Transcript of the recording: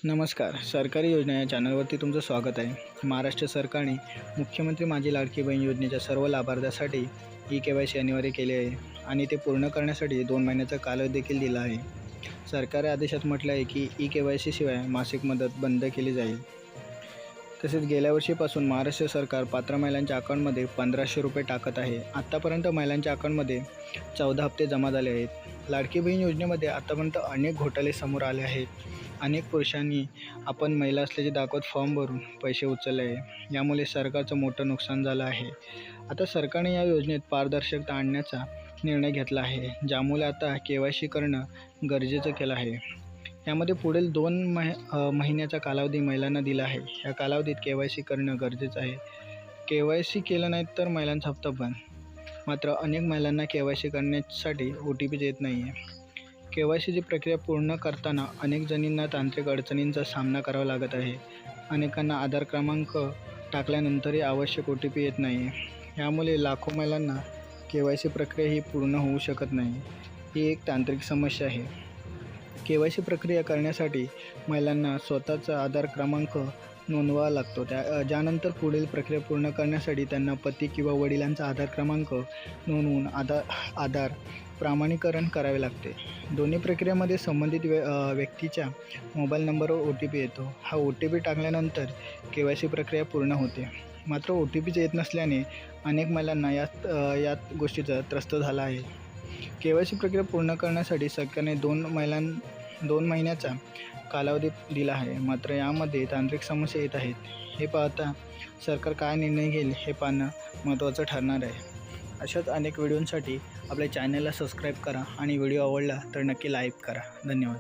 नमस्कार. सरकारी योजना या चॅनलवरती तुमचं स्वागत आहे. महाराष्ट्र सरकारने मुख्यमंत्री माझी लाडकी बहीण योजनेच्या सर्व लाभार्थ्यांसाठी ई-के-वाय-सी अनिवार्य केले आहे आणि ते पूर्ण करण्यासाठी 2 महिन्याचा कालावधी देखील दिला आहे. सरकारी आदेशात म्हटलं आहे की ई-के-वाय-सी शिवाय मासिक मदत बंद केली जाईल. तसेच गेल्या वर्षीपासून महाराष्ट्र सरकार पात्र महिलांच्या अकाउंटमध्ये 1,500 रुपये टाकत आहे. आत्तापर्यंत महिलांच्या अकाउंटमध्ये 14 हप्ते जमा झाले आहेत. लाडकी बहीण योजनेमध्ये आतापर्यंत अनेक घोटाळे समोर आले आहेत. अनेक पुरुषांनी आपण महिला असल्याचे दाखवत फॉर्म भरून पैसे उचलले आहे. यामुळे सरकारचं मोठं नुकसान झालं आहे. आता सरकारने या योजनेत पारदर्शकता आणण्याचा निर्णय घेतला आहे, ज्यामुळे आता के-वाय-सी करणं गरजेचं केलं आहे. यामध्ये पुढील 2 महिन्याचा कालावधी महिलांना दिला आहे. या कालावधीत के-वाय-सी करणं गरजेचं आहे. के-वाय-सी केलं नाही तर महिलांचा हप्ता बंद. मात्र अनेक महिलांना के-वाय-सी करण्यासाठी OTP येत नाही आहे. के-वाय-सीची प्रक्रिया पूर्ण करताना अनेक जणींना तांत्रिक अडचणींचा सामना करावा लागत आहे. अनेकांना आधार क्रमांक टाकल्यानंतरही आवश्यक OTP येत नाही आहे. यामुळे लाखो महिलांना के-वाय-सी प्रक्रिया ही पूर्ण होऊ शकत नाही. ही एक तांत्रिक समस्या आहे. के-वाय-सी प्रक्रिया करण्यासाठी महिलांना स्वतःचा आधार क्रमांक नोंदवावा लागतो. ज्यानंतर पुढील प्रक्रिया पूर्ण करण्यासाठी त्यांना पती किंवा वडिलांचा आधार क्रमांक नोंदवून आधार प्रमाणीकरण करावे लागते. दोन्ही प्रक्रियेमध्ये संबंधित व्यक्तीच्या मोबाईल नंबरवर OTP येतो. हा OTP टाकल्यानंतर के-वाय-सी प्रक्रिया पूर्ण होते. मात्र OTPच येत नसल्याने अनेक महिलांना यात गोष्टीचा त्रस्त झाला आहे. के-वाय-सी प्रक्रिया पूर्ण करण्यासाठी सरकारने 2 महिन्याचा कालावधी दिला आहे. मात्र यामध्ये तांत्रिक समस्या येत आहेत. हे पाहता सरकार काय निर्णय घेईल हे पाहणं महत्त्वाचं ठरणार आहे. अशाच अनेक व्हिडिओंसाठी आपल्या चॅनलला सबस्क्राईब करा आणि व्हिडिओ आवडला तर नक्की लाईक करा. धन्यवाद.